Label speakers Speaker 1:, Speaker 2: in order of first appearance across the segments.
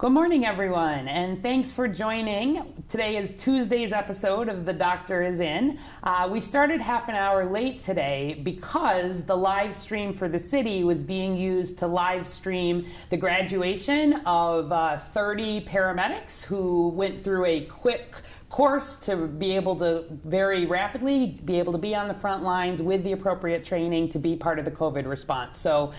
Speaker 1: Good morning, everyone, and thanks for joining. Today is Tuesday's episode of The Doctor Is In. We started half an hour late today because the live stream for the city was being used to live stream the graduation of 30 paramedics who went through a quick course to be able to very rapidly be able to be on the front lines with the appropriate training to be part of the COVID response. So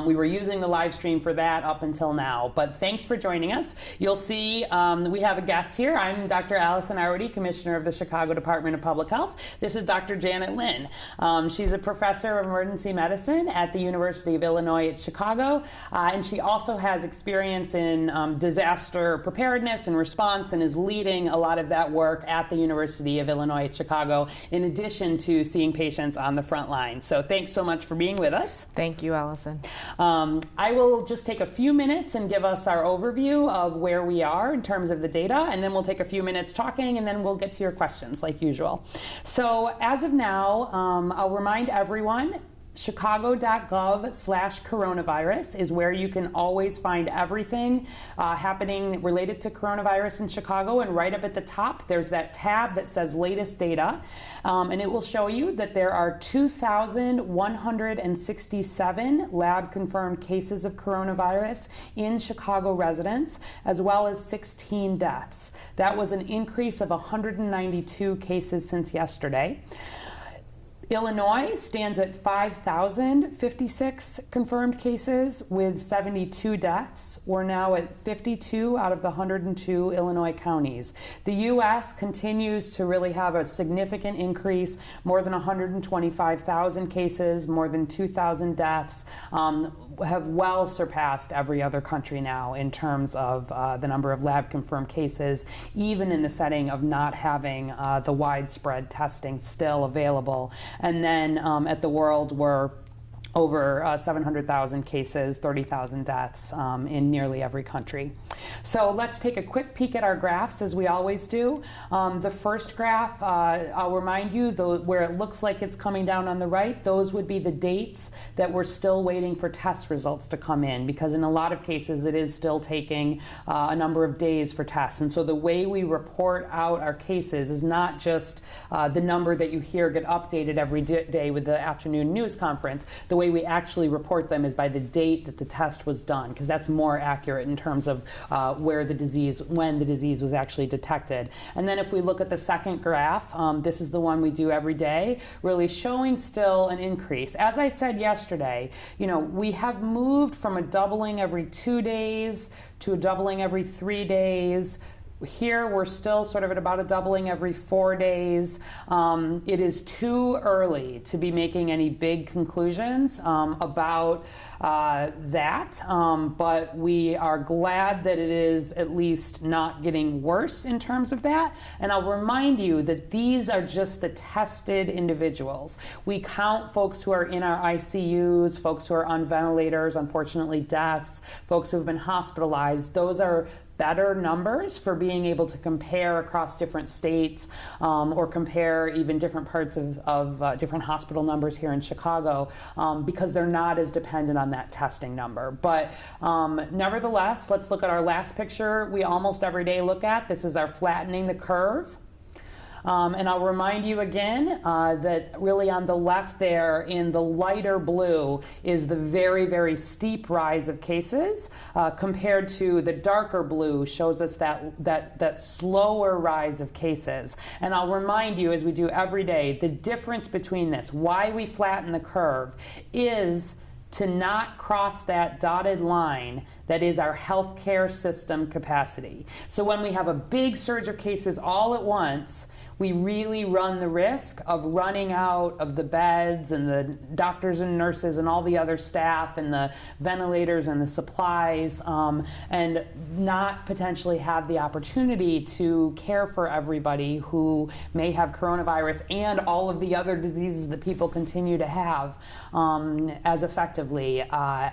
Speaker 1: we were using the live stream for that up until now, but thanks for joining us. You'll see we have a guest here. I'm Dr. Allison Arwady, Commissioner of the Chicago Department of Public Health. This is Dr. Janet Lynn. She's a professor of emergency medicine at the University of Illinois at Chicago, and she also has experience in disaster preparedness and response and is leading a lot of that work at the University of Illinois at Chicago, in addition to seeing patients on the front line. So thanks so much for being with us.
Speaker 2: Thank you, Allison.
Speaker 1: I will just take a few minutes and give us our overview of where we are in terms of the data, and then we'll take a few minutes talking, and then we'll get to your questions like usual. So as of now, I'll remind everyone, chicago.gov/coronavirus is where you can always find everything happening related to coronavirus in Chicago. And right up at the top, there's that tab that says latest data. And it will show you that there are 2,167 lab confirmed cases of coronavirus in Chicago residents, as well as 16 deaths. That was an increase of 192 cases since yesterday. Illinois stands at 5,056 confirmed cases with 72 deaths. We're now at 52 out of the 102 Illinois counties. The U.S. continues to really have a significant increase, more than 125,000 cases, more than 2,000 deaths, have well surpassed every other country now in terms of the number of lab confirmed cases, even in the setting of not having the widespread testing still available. And then at the world, we're over 700,000 cases, 30,000 deaths in nearly every country. So let's take a quick peek at our graphs, as we always do. The first graph, I'll remind you, where it looks like it's coming down on the right, those would be the dates that we're still waiting for test results to come in, because in a lot of cases it is still taking a number of days for tests. And so the way we report out our cases is not just the number that you hear get updated every day with the afternoon news conference. The way we actually report them is by the date that the test was done, because that's more accurate in terms of when the disease was actually detected. And then if we look at the second graph, this is the one we do every day, really showing still an increase. As I said yesterday, we have moved from a doubling every 2 days to a doubling every 3 days. Here, we're still sort of at about a doubling every 4 days. It is too early to be making any big conclusions about that, but we are glad that it is at least not getting worse in terms of that. And I'll remind you that these are just the tested individuals. We count folks who are in our ICUs, folks who are on ventilators, unfortunately deaths, folks who have been hospitalized. Those are better numbers for being able to compare across different states or compare even different parts of different hospital numbers here in Chicago, because they're not as dependent on that testing number. But nevertheless, let's look at our last picture we almost every day look at. This is our flattening the curve. And I'll remind you again that really on the left there in the lighter blue is the very, very steep rise of cases compared to the darker blue shows us that slower rise of cases. And I'll remind you, as we do every day, the difference between this, why we flatten the curve, is to not cross that dotted line that is our healthcare system capacity. So when we have a big surge of cases all at once, we really run the risk of running out of the beds and the doctors and nurses and all the other staff and the ventilators and the supplies, and not potentially have the opportunity to care for everybody who may have coronavirus and all of the other diseases that people continue to have as effectively.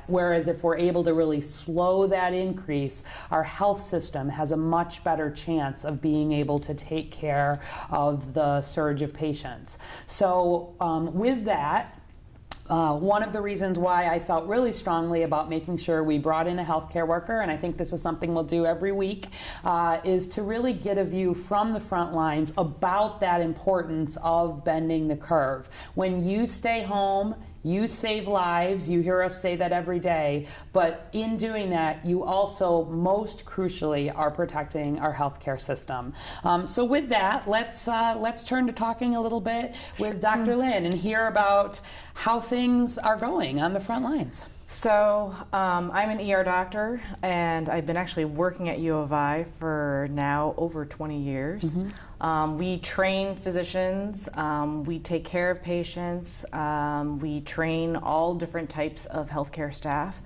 Speaker 1: Whereas if we're able to really slow that increase, our health system has a much better chance of being able to take care of the surge of patients. So with that, One of the reasons why I felt really strongly about making sure we brought in a healthcare worker, and I think this is something we'll do every week, is to really get a view from the front lines about that importance of bending the curve. When you stay home, you save lives. You hear us say that every day. But in doing that, you also, most crucially, are protecting our healthcare system. So with that, let's turn to talking a little bit with Dr. Lynn and hear about how things are going on the front lines.
Speaker 2: So I'm an ER doctor, and I've been actually working at U of I for now over 20 years. We train physicians, we take care of patients, we train all different types of healthcare staff.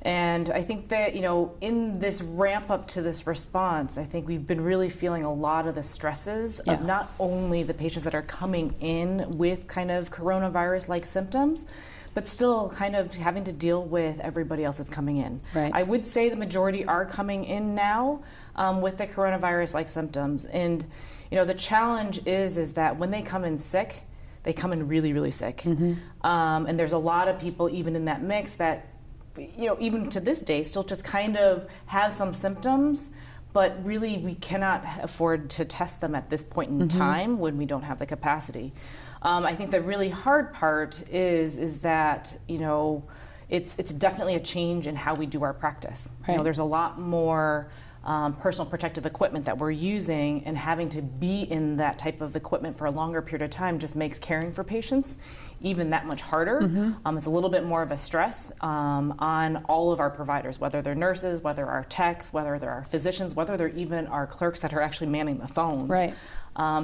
Speaker 2: And I think that, in this ramp up to this response, I think we've been really feeling a lot of the stresses of not only the patients that are coming in with kind of coronavirus-like symptoms, but still kind of having to deal with everybody else that's coming in.
Speaker 1: Right.
Speaker 2: I would say the majority are coming in now with the coronavirus-like symptoms. And the challenge is that when they come in sick, they come in really, really sick. And there's a lot of people even in that mix that, even to this day, still just kind of have some symptoms, but really we cannot afford to test them at this point in time when we don't have the capacity. I think the really hard part is that, it's definitely a change in how we do our practice.
Speaker 1: Right.
Speaker 2: There's a lot more personal protective equipment that we're using, and having to be in that type of equipment for a longer period of time just makes caring for patients even that much harder. It's a little bit more of a stress on all of our providers, whether they're nurses, whether our techs, whether they're our physicians, whether they're even our clerks that are actually manning the phones.
Speaker 1: Right.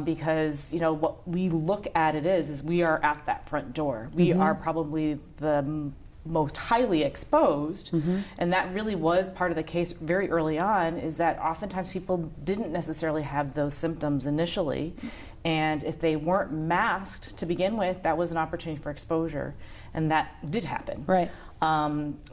Speaker 2: Because what we look at it is we are at that front door. We are probably the most highly exposed, and that really was part of the case very early on, is that oftentimes people didn't necessarily have those symptoms initially, and if they weren't masked to begin with, that was an opportunity for exposure, and that did happen.
Speaker 1: Right.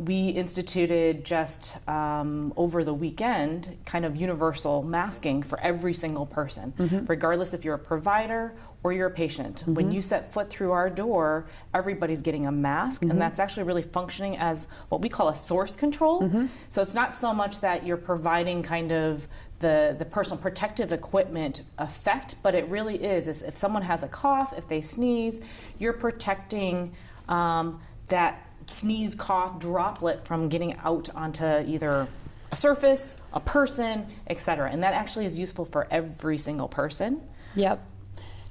Speaker 2: We instituted just over the weekend kind of universal masking for every single person, regardless if you're a provider or you're a patient. When you set foot through our door, everybody's getting a mask, and that's actually really functioning as what we call a source control. So it's not so much that you're providing kind of the personal protective equipment effect, but it really is if someone has a cough, if they sneeze, you're protecting that sneeze, cough droplet from getting out onto either a surface, a person, etc. And that actually is useful for every single person.
Speaker 1: Yep.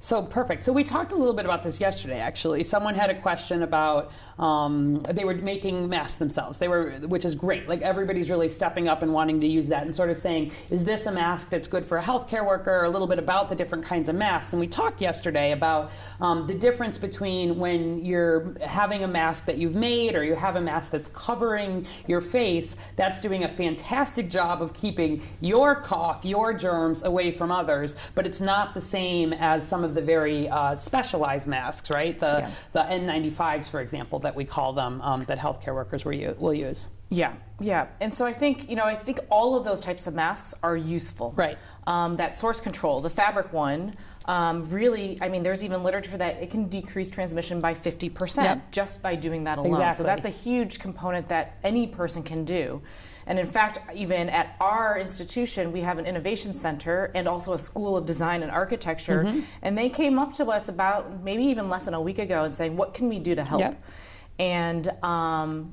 Speaker 1: So perfect. So we talked a little bit about this yesterday, actually. Someone had a question about they were making masks themselves. Which is great. Like, everybody's really stepping up and wanting to use that and sort of saying, is this a mask that's good for a healthcare worker? A little bit about the different kinds of masks. And we talked yesterday about the difference between when you're having a mask that you've made, or you have a mask that's covering your face, that's doing a fantastic job of keeping your cough, your germs away from others, but it's not the same as some of the very specialized masks, right? The N95s, for example, that we call them, that healthcare workers will use.
Speaker 2: Yeah. And so I think all of those types of masks are useful. Right. That source control, the fabric one, really, there's even literature that it can decrease transmission by 50% just by doing that alone.
Speaker 1: Exactly.
Speaker 2: So that's a huge component that any person can do. And in fact, even at our institution, we have an innovation center and also a school of design and architecture. And they came up to us about maybe even less than a week ago and saying, what can we do to help? And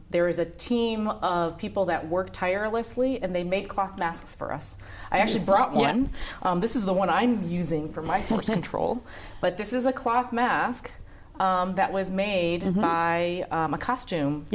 Speaker 2: there is a team of people that work tirelessly, and they made cloth masks for us. I actually brought one. This is the one I'm using for my source control. But this is a cloth mask that was made by a costume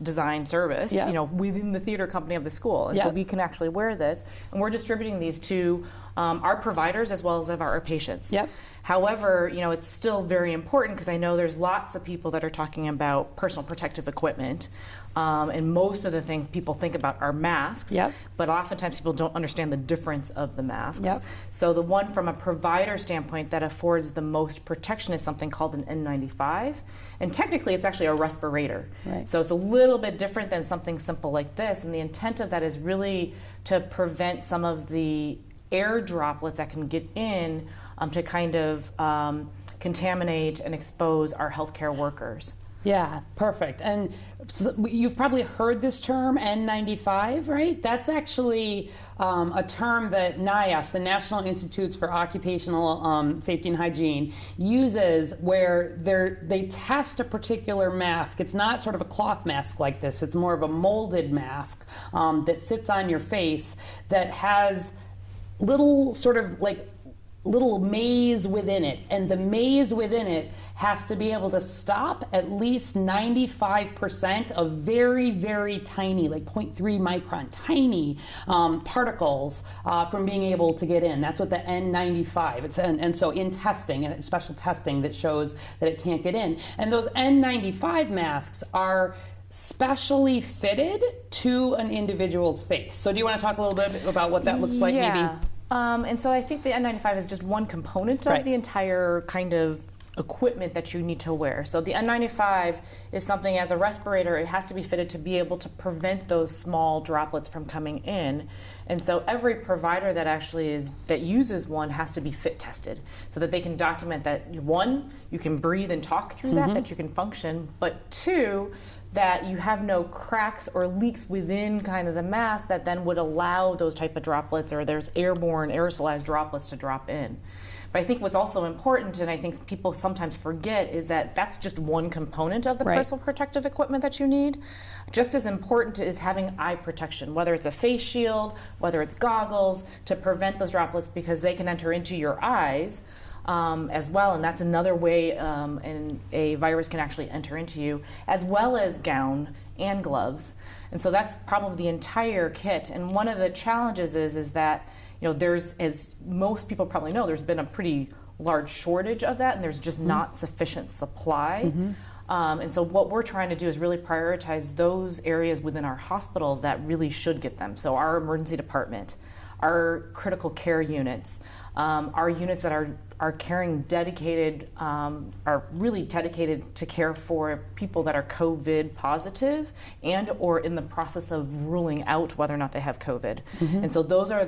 Speaker 2: design service, within the theater company of the school. And so we can actually wear this, and we're distributing these to our providers as well as of our patients. However, it's still very important, because I know there's lots of people that are talking about personal protective equipment, and most of the things people think about are masks, but oftentimes people don't understand the difference of the masks. So the one from a provider standpoint that affords the most protection is something called an N95, and technically it's actually a respirator. So it's a little bit different than something simple like this, and the intent of that is really to prevent some of the air droplets that can get in to kind of contaminate and expose our healthcare workers.
Speaker 1: Yeah, perfect. And so you've probably heard this term N95, right? That's actually a term that NIOSH, the National Institutes for Occupational Safety and Hygiene, uses where they test a particular mask. It's not sort of a cloth mask like this. It's more of a molded mask that sits on your face that has little sort of like little maze within it, and the maze within it has to be able to stop at least 95% of very, very tiny, like 0.3 micron, tiny particles from being able to get in. That's what the N95, and so in testing, and special testing that shows that it can't get in. And those N95 masks are specially fitted to an individual's face. So do you want to talk a little bit about what that looks like, maybe?
Speaker 2: And so I think the N95 is just one component of the entire kind of equipment that you need to wear. So the N95 is something, as a respirator, it has to be fitted to be able to prevent those small droplets from coming in. And so every provider that uses one has to be fit tested so that they can document that, one, you can breathe and talk through that you can function, but two, that you have no cracks or leaks within kind of the mask that then would allow those type of droplets, or there's airborne aerosolized droplets to drop in. But I think what's also important, and I think people sometimes forget, is that that's just one component of the personal protective equipment that you need. Just as important is having eye protection, whether it's a face shield, whether it's goggles, to prevent those droplets, because they can enter into your eyes as well, and that's another way and a virus can actually enter into you, as well as gown and gloves. And so that's probably the entire kit. And one of the challenges is that, there's, as most people probably know, there's been a pretty large shortage of that, and there's just not sufficient supply. And so what we're trying to do is really prioritize those areas within our hospital that really should get them. So our emergency department, our critical care units, our units that are caring dedicated, are really dedicated to care for people that are COVID positive and or in the process of ruling out whether or not they have COVID. And so those are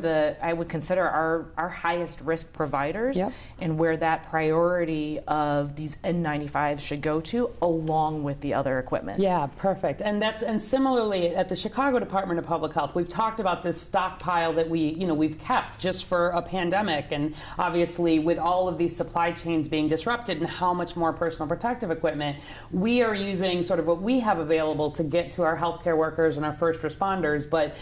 Speaker 2: I would consider our highest risk providers, and where that priority of these N95s should go to, along with the other equipment.
Speaker 1: Yeah, perfect. And similarly at the Chicago Department of Public Health, we've talked about this stockpile that we've kept just for a pandemic, and obviously with all of these supply chains being disrupted and how much more personal protective equipment, we are using sort of what we have available to get to our healthcare workers and our first responders. But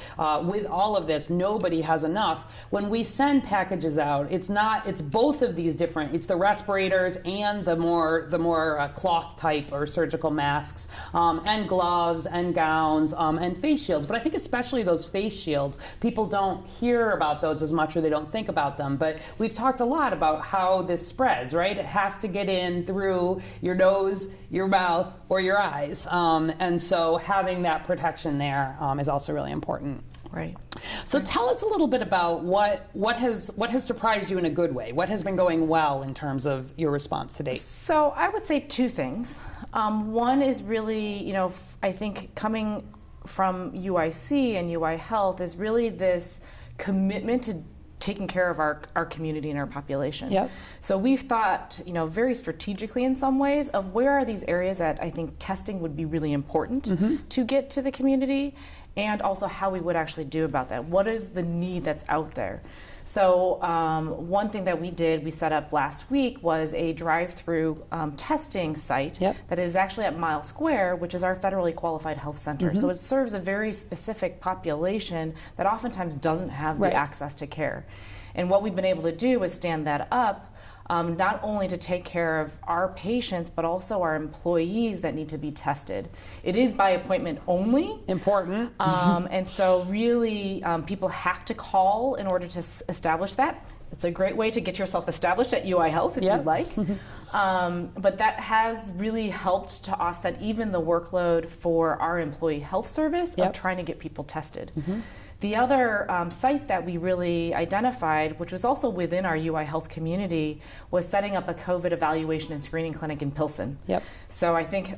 Speaker 1: with all of this, nobody has enough. When we send packages out, it's both of these different, it's the respirators and the more cloth type or surgical masks, and gloves and gowns, and face shields. But I think especially those face shields, people don't hear about those as much, or they don't think about them. But we've talked a lot about how this spreads, right? It has to get in through your nose, your mouth, or your eyes. And so having that protection there is also really important.
Speaker 2: Right.
Speaker 1: So tell us a little bit about what has surprised you in a good way. What has been going well in terms of your response to date?
Speaker 2: So I would say two things. One is really, I think coming from UIC and UI Health is really this commitment to taking care of our community and our population. So we've thought, very strategically in some ways, of where are these areas that I think testing would be really important to get to the community, and also how we would actually do about that. What is the need that's out there? So one thing that we set up last week was a drive-through testing site that is actually at Mile Square, which is our federally qualified health center. So it serves a very specific population that oftentimes doesn't have the access to care. And what we've been able to do is stand that up, not only to take care of our patients, but also our employees that need to be tested. It is by appointment only.
Speaker 1: Important.
Speaker 2: And so really, people have to call in order to establish that. It's a great way to get yourself established at UI Health if you'd like. But that has really helped to offset even the workload for our employee health service of trying to get people tested. The other site that we really identified, which was also within our UI Health community, was setting up a COVID evaluation and screening clinic in Pilsen. So I think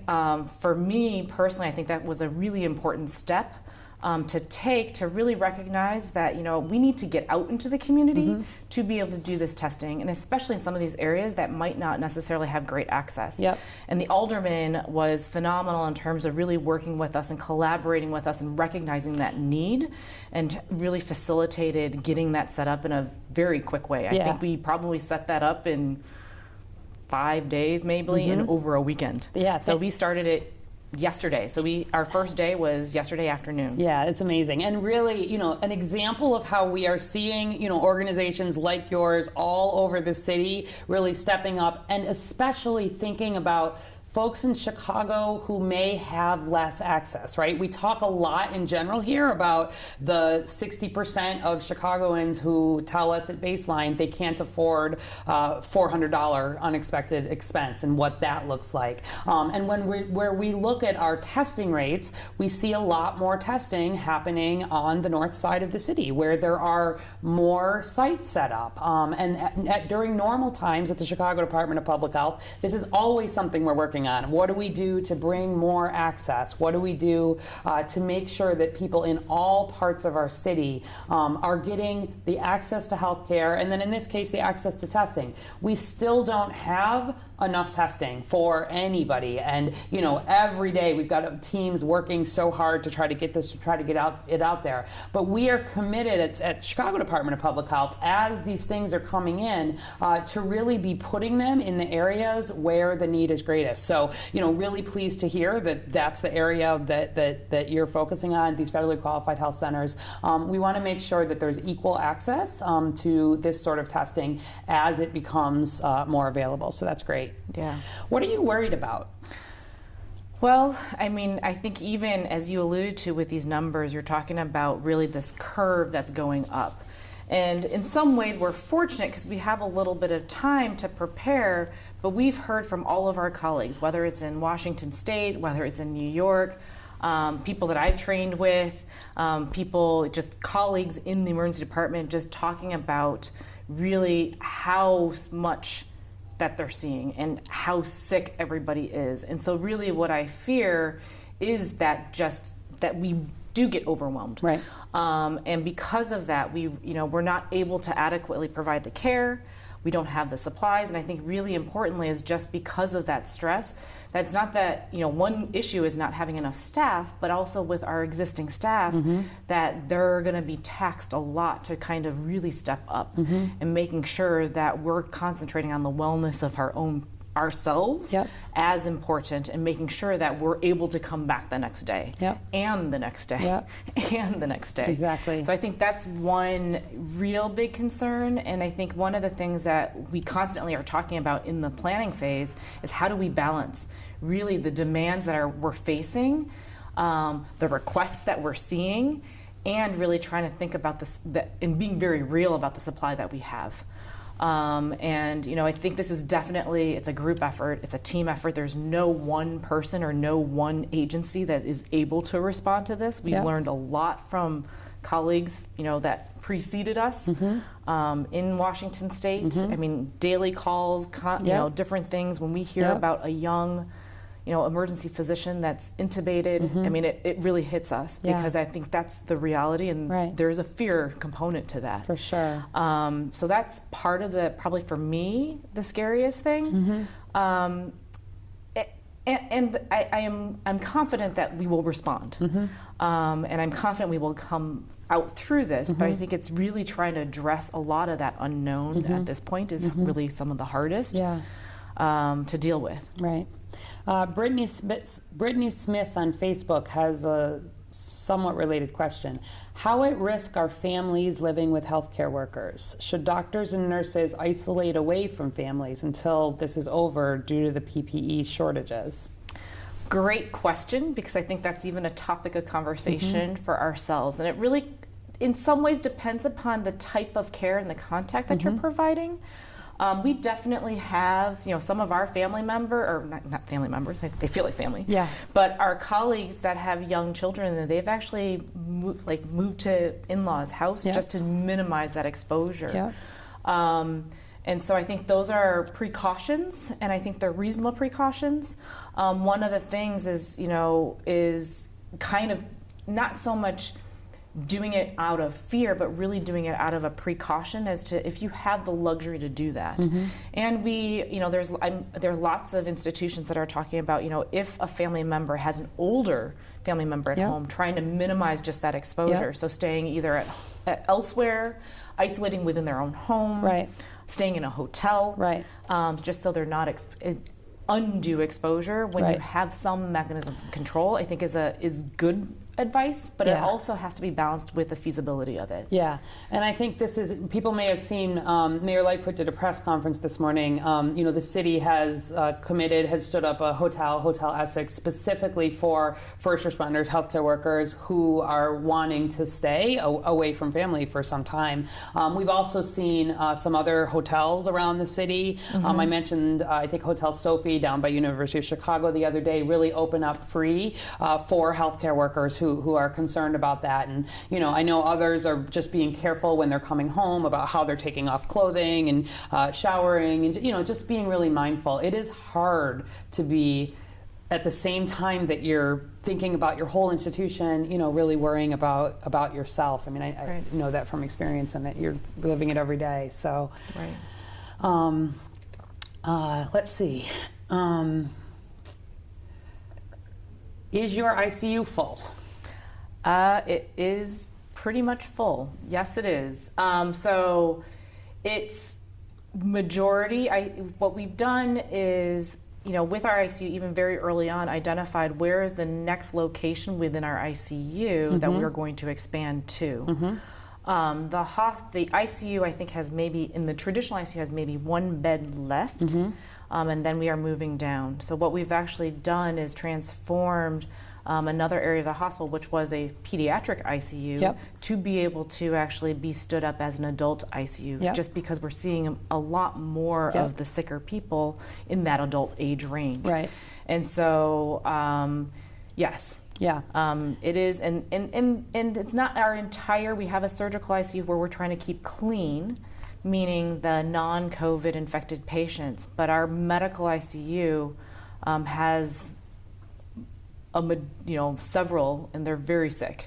Speaker 2: for me personally, I think that was a really important step to take to really recognize that, we need to get out into the community to be able to do this testing, and especially in some of these areas that might not necessarily have great access.
Speaker 1: Yep.
Speaker 2: And the alderman was phenomenal in terms of really working with us and collaborating with us and recognizing that need, and really facilitated getting that set up in a very quick way. I think we probably set that up in 5 days, maybe, and over a weekend.
Speaker 1: Yeah.
Speaker 2: So we started it yesterday. So our first day was yesterday afternoon.
Speaker 1: Yeah, it's amazing. And really, an example of how we are seeing, organizations like yours all over the city really stepping up, and especially thinking about folks in Chicago who may have less access, right? We talk a lot in general here about the 60% of Chicagoans who tell us at baseline they can't afford $400 unexpected expense and what that looks like. And where we look at our testing rates, we see a lot more testing happening on the north side of the city, where there are more sites set up. During normal times at the Chicago Department of Public Health, this is always something we're working on. What do we do to bring more access? What do we do to make sure that people in all parts of our city are getting the access to health care, and then in this case, the access to testing? We still don't have enough testing for anybody, and every day we've got teams working so hard to try to get it out there. But we are committed at Chicago Department of Public Health, as these things are coming in, to really be putting them in the areas where the need is greatest. So really pleased to hear that that's the area that you're focusing on, these federally qualified health centers. We want to make sure that there's equal access to this sort of testing as it becomes more available. So that's great.
Speaker 2: Yeah.
Speaker 1: What are you worried about?
Speaker 2: Well, I think even as you alluded to with these numbers, you're talking about really this curve that's going up. And in some ways, we're fortunate because we have a little bit of time to prepare, but we've heard from all of our colleagues, whether it's in Washington State, whether it's in New York, people that I've trained with, people, just colleagues in the emergency department, just talking about really how much that they're seeing and how sick everybody is. And so really what I fear is that we do get overwhelmed.
Speaker 1: Right.
Speaker 2: And because of that, we're not able to adequately provide the care. We don't have the supplies, and I think really importantly is just because of that stress, that's not that, one issue is not having enough staff, but also with our existing staff, that they're going to be taxed a lot to kind of really step up and making sure that we're concentrating on the wellness of ourselves as important, and making sure that we're able to come back the next day and the next day and the next day.
Speaker 1: Exactly.
Speaker 2: So I think that's one real big concern, and I think one of the things that we constantly are talking about in the planning phase is how do we balance really the demands that we're facing, the requests that we're seeing, and really trying to think about this and being very real about the supply that we have. I think this is definitely, it's a group effort, it's a team effort. There's no one person or no one agency that is able to respond to this. We've learned a lot from colleagues, that preceded us in Washington State. Daily calls, different things. When we hear about a young, emergency physician that's intubated, it really hits us because I think that's the reality, and there's a fear component to that.
Speaker 1: For sure.
Speaker 2: So that's part of probably for me, the scariest thing. And I'm confident that we will respond. And I'm confident we will come out through this, but I think it's really trying to address a lot of that unknown at this point is really some of the hardest to deal with.
Speaker 1: Right. Brittany Smith on Facebook has a somewhat related question. How at risk are families living with healthcare workers? Should doctors and nurses isolate away from families until this is over due to the PPE shortages?
Speaker 2: Great question, because I think that's even a topic of conversation for ourselves. And it really, in some ways, depends upon the type of care and the contact that you're providing. We definitely have, some of our family not family members, they feel like family. Yeah. But our colleagues that have young children, and they've actually moved to in-laws' house just to minimize that exposure. And so I think those are precautions, and I think they're reasonable precautions. One of the things is, is kind of not so much doing it out of fear, but really doing it out of a precaution as to if you have the luxury to do that. And we, there's lots of institutions that are talking about, if a family member has an older family member at home, trying to minimize just that exposure. So staying either at elsewhere, isolating within their own home, staying in a hotel, just so they're not undue exposure when you have some mechanism of control, I think is good advice, but it also has to be balanced with the feasibility of it.
Speaker 1: Yeah, and I think people may have seen, Mayor Lightfoot did a press conference this morning. The city has stood up a Hotel Essex, specifically for first responders, healthcare workers who are wanting to stay away from family for some time. We've also seen some other hotels around the city. I mentioned, I think Hotel Sophie down by University of Chicago the other day really open up free for healthcare workers who are concerned about that. And, I know others are just being careful when they're coming home about how they're taking off clothing and showering and, just being really mindful. It is hard to be at the same time that you're thinking about your whole institution, really worrying about yourself. I mean, I know that from experience and that you're living it every day. So, let's see. Is your ICU full?
Speaker 2: It is pretty much full. Yes, it is. So it's majority. What we've done is, with our ICU, even very early on, identified where is the next location within our ICU that we're going to expand to. The ICU, I think, has maybe, in the traditional ICU, has maybe one bed left, and then we are moving down. So what we've actually done is transformed another area of the hospital, which was a pediatric ICU, to be able to actually be stood up as an adult ICU, just because we're seeing a lot more of the sicker people in that adult age range. And so, yes. It is, and it's not our entire, we have a surgical ICU where we're trying to keep clean, meaning the non-COVID infected patients, but our medical ICU has several, and they're very sick.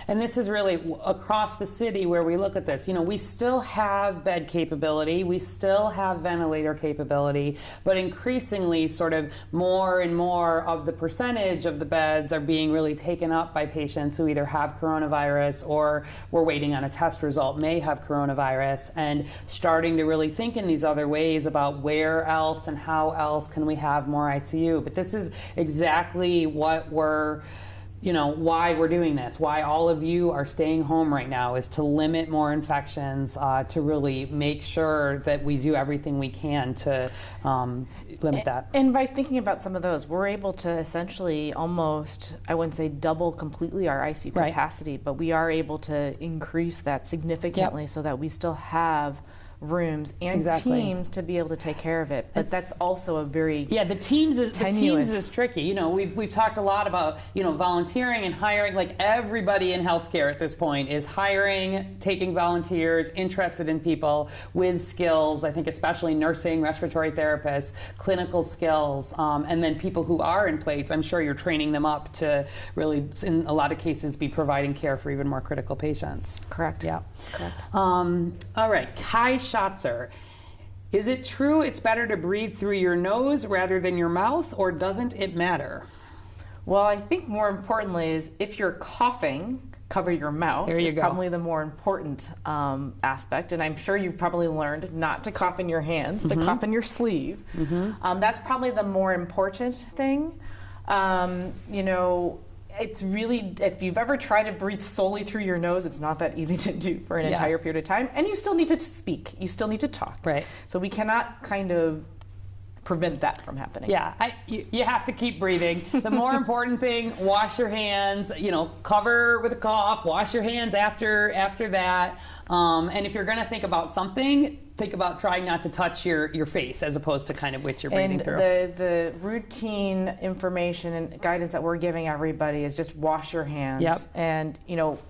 Speaker 1: And this is really across the city where we look at this. We still have bed capability, we still have ventilator capability, but increasingly sort of more and more of the percentage of the beds are being really taken up by patients who either have coronavirus or we're waiting on a test result, may have coronavirus, and starting to really think in these other ways about where else and how else can we have more ICU. But this is exactly what we're, why we're doing this, why all of you are staying home right now, is to limit more infections, to really make sure that we do everything we can to limit that.
Speaker 2: And by thinking about some of those, we're able to essentially almost, I wouldn't say double completely our ICU capacity, but we are able to increase that significantly so that we still have rooms and teams to be able to take care of it. But that's also a very
Speaker 1: the teams is tricky. We've talked a lot about volunteering and hiring. Like everybody in healthcare at this point is hiring, taking volunteers, interested in people with skills. I think especially nursing, respiratory therapists, clinical skills, and then people who are in place. I'm sure you're training them up to really, in a lot of cases, be providing care for even more critical patients.
Speaker 2: Correct.
Speaker 1: Correct. All right, Kai Schatzer. Is it true it's better to breathe through your nose rather than your mouth, or doesn't it matter?
Speaker 2: Well, I think more importantly is if you're coughing, cover your mouth.
Speaker 1: There you
Speaker 2: is
Speaker 1: go.
Speaker 2: Probably the more important aspect, and I'm sure you've probably learned not to cough in your hands, but cough in your sleeve. That's probably the more important thing. It's really, if you've ever tried to breathe solely through your nose, it's not that easy to do for an entire period of time. And you still need to speak. You still need to talk.
Speaker 1: Right.
Speaker 2: So we cannot kind of prevent that from happening.
Speaker 1: You have to keep breathing. The more important thing, wash your hands, cover with a cough, wash your hands after that. And if you're going to think about something, think about trying not to touch your face as opposed to kind of which you're breathing through.
Speaker 2: And the routine information and guidance that we're giving everybody is just wash your hands. And,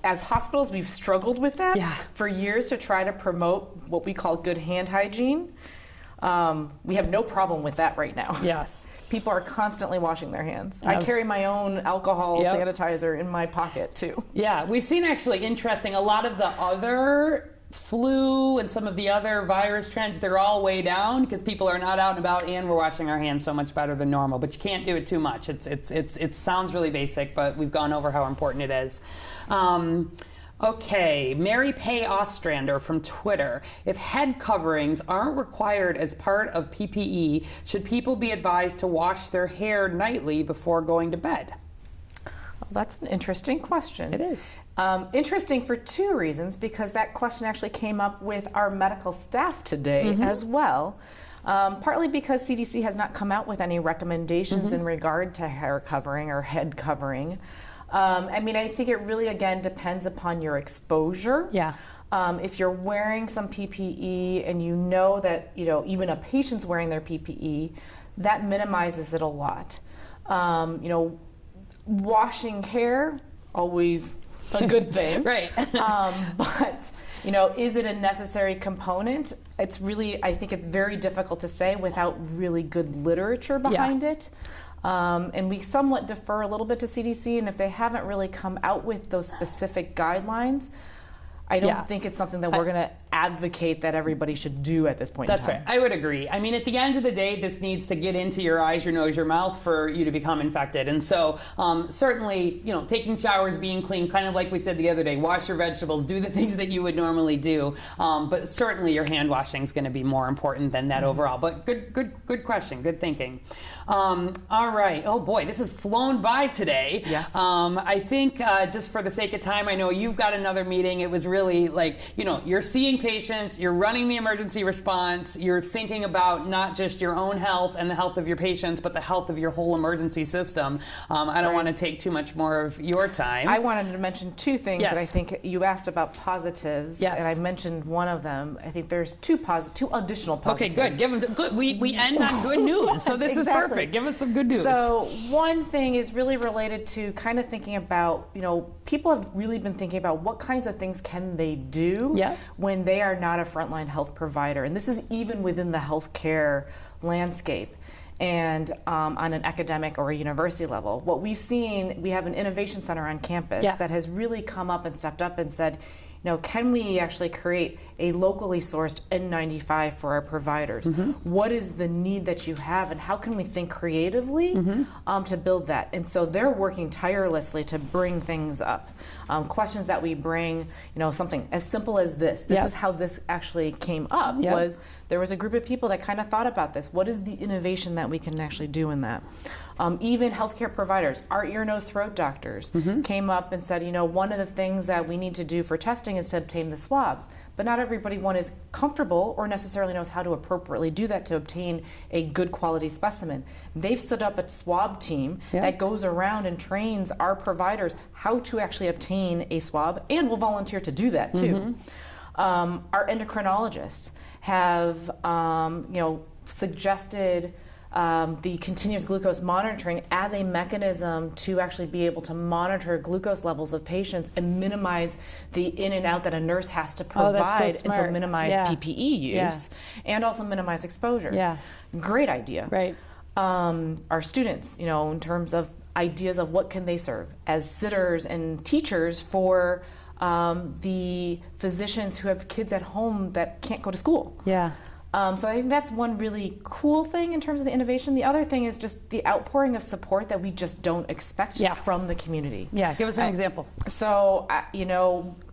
Speaker 2: as hospitals, we've struggled with that for years to try to promote what we call good hand hygiene. We have no problem with that right now. people are constantly washing their hands.
Speaker 1: Yep.
Speaker 2: I carry my own alcohol
Speaker 1: Yep.
Speaker 2: sanitizer in my pocket too.
Speaker 1: Yeah, we've seen actually interesting, a lot of the other flu and some of the other virus trends, they're all way down because people are not out and about and we're washing our hands so much better than normal. But you can't do it too much. It sounds really basic, but we've gone over how important it is. Okay, Mary Pay Ostrander from Twitter. If head coverings aren't required as part of PPE, should people be advised to wash their hair nightly before going to bed?
Speaker 2: Well, that's an interesting question.
Speaker 1: It is.
Speaker 2: Interesting for two reasons, because that question actually came up with our medical staff today as well. Partly because CDC has not come out with any recommendations in regard to hair covering or head covering. I mean, I think it really, again, depends upon your exposure.
Speaker 1: Yeah.
Speaker 2: If you're wearing some PPE and you know that, even a patient's wearing their PPE, that minimizes it a lot. Washing hair, always a good thing.
Speaker 1: Right.
Speaker 2: But, is it a necessary component? It's really, I think it's very difficult to say without really good literature behind it. And we somewhat defer a little bit to CDC, and if they haven't really come out with those specific guidelines, I don't think it's something that we're going to advocate that everybody should do at this point in time.
Speaker 1: That's right. I would agree. I mean, at the end of the day, this needs to get into your eyes, your nose, your mouth for you to become infected. And so certainly, taking showers, being clean, kind of like we said the other day, wash your vegetables, do the things that you would normally do. But certainly your hand washing is going to be more important than that overall. But good question. Good thinking. All right. Oh boy, this has flown by today.
Speaker 2: Yes.
Speaker 1: I think just for the sake of time, I know you've got another meeting. It was really like, you're seeing patients, you're running the emergency response, you're thinking about not just your own health and the health of your patients, but the health of your whole emergency system. I don't want to take too much more of your time.
Speaker 2: I wanted to mention two things that I think you asked about positives,
Speaker 1: Yes.
Speaker 2: and I mentioned one of them. I think there's two additional positives.
Speaker 1: Okay, good. Give them good. We end on good news, so this is perfect. Give us some good news.
Speaker 2: So one thing is really related to kind of thinking about, people have really been thinking about what kinds of things can they do when they are not a frontline health provider. And this is even within the healthcare landscape and on an academic or a university level. What we've seen, we have an innovation center on campus that has really come up and stepped up and said, can we actually create a locally sourced N95 for our providers? What is the need that you have, and how can we think creatively to build that? And so they're working tirelessly to bring things up. Questions that we bring, something as simple as this. This is how this actually came up, was there was a group of people that kind of thought about this. What is the innovation that we can actually do in that? Even healthcare providers, our ear, nose, throat doctors came up and said, one of the things that we need to do for testing is to obtain the swabs. But not everybody, is comfortable or necessarily knows how to appropriately do that to obtain a good quality specimen. They've stood up a swab team that goes around and trains our providers how to actually obtain a swab, and will volunteer to do that too. Our endocrinologists have, suggested the continuous glucose monitoring as a mechanism to actually be able to monitor glucose levels of patients and minimize the in and out that a nurse has to provide, and so minimize PPE use and also minimize exposure. Great idea.
Speaker 1: Right.
Speaker 2: Our students, in terms of ideas of what can they serve as sitters and teachers for the physicians who have kids at home that can't go to school. So I think that's one really cool thing in terms of the innovation. The other thing is just the outpouring of support that we just don't expect from the community.
Speaker 1: Give us an example.
Speaker 2: So,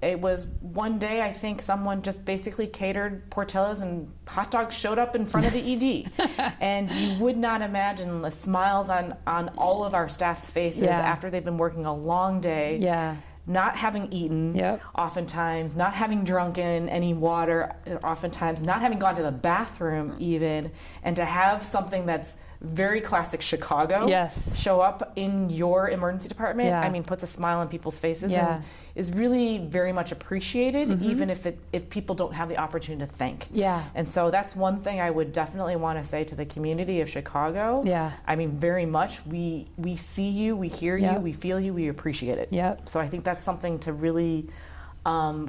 Speaker 2: it was one day, I think someone just basically catered Portillo's and hot dogs showed up in front of the ED. And you would not imagine the smiles on all of our staff's faces after they've been working a long day. Not having eaten, oftentimes, not having drunken any water, oftentimes, not having gone to the bathroom even, and to have something that's very classic Chicago show up in your emergency department, puts a smile on people's faces and is really very much appreciated, even if people don't have the opportunity to thank. And so that's one thing I would definitely want to say to the community of Chicago. Very much, we see you, we hear you, we feel you, we appreciate it. So I think that's something to really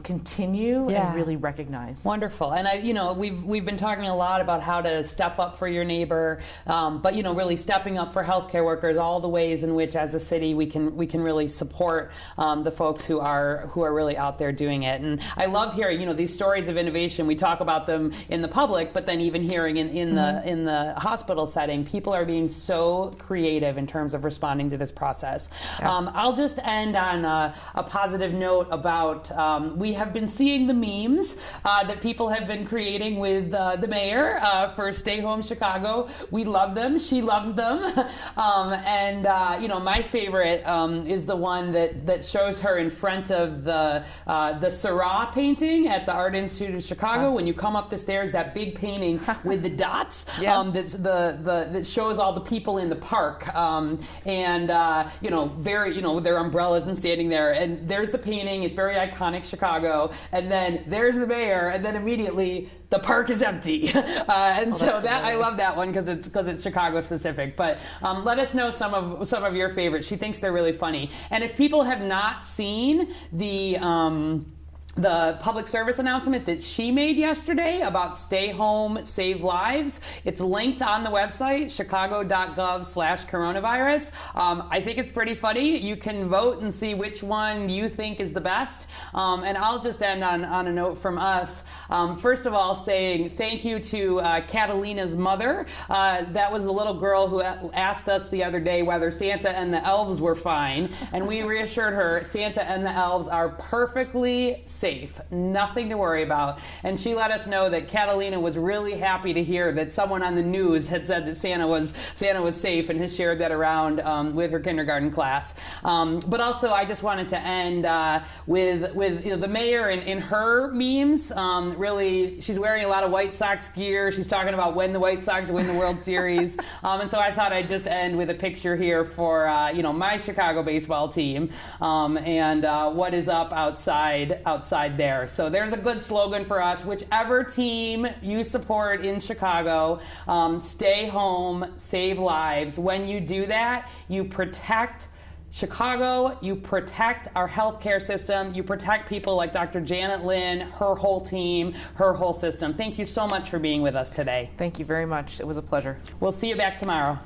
Speaker 2: continue and really recognize.
Speaker 1: Wonderful. And we've been talking a lot about how to step up for your neighbor, but really stepping up for healthcare workers, all the ways in which as a city we can really support the folks who are really out there doing it. And I love hearing these stories of innovation. We talk about them in the public, but then even hearing in the hospital setting, people are being so creative in terms of responding to this process. I'll just end on a positive note about we have been seeing the memes that people have been creating with the mayor for Stay Home Chicago. We love them. She loves them. And my favorite is the one that shows her in front of the Seurat painting at the Art Institute of Chicago. When you come up the stairs, that big painting with the dots that shows all the people in the park, their umbrellas and standing there. And there's the painting. It's very iconic Chicago. And then there's the mayor. And then immediately the park is empty. I love that one because it's Chicago specific. But let us know some of your favorites. She thinks they're really funny. And if people have not seen the public service announcement that she made yesterday about stay home, save lives. It's linked on the website, chicago.gov/coronavirus. I think it's pretty funny. You can vote and see which one you think is the best. And I'll just end on a note from us. First of all, saying thank you to Catalina's mother. That was the little girl who asked us the other day whether Santa and the elves were fine. And we reassured her Santa and the elves are perfectly safe. Nothing to worry about. And she let us know that Catalina was really happy to hear that someone on the news had said that Santa was safe and has shared that around with her kindergarten class. But also, I just wanted to end with the mayor in her memes. Really, she's wearing a lot of White Sox gear. She's talking about when the White Sox win the World Series. And so I thought I'd just end with a picture here for my Chicago baseball team and what is up outside there. So there's a good slogan for us. Whichever team you support in Chicago, stay home, save lives. When you do that, you protect Chicago, you protect our healthcare system, you protect people like Dr. Janet Lynn, her whole team, her whole system. Thank you so much for being with us today.
Speaker 2: Thank you very much. It was a pleasure.
Speaker 1: We'll see you back tomorrow.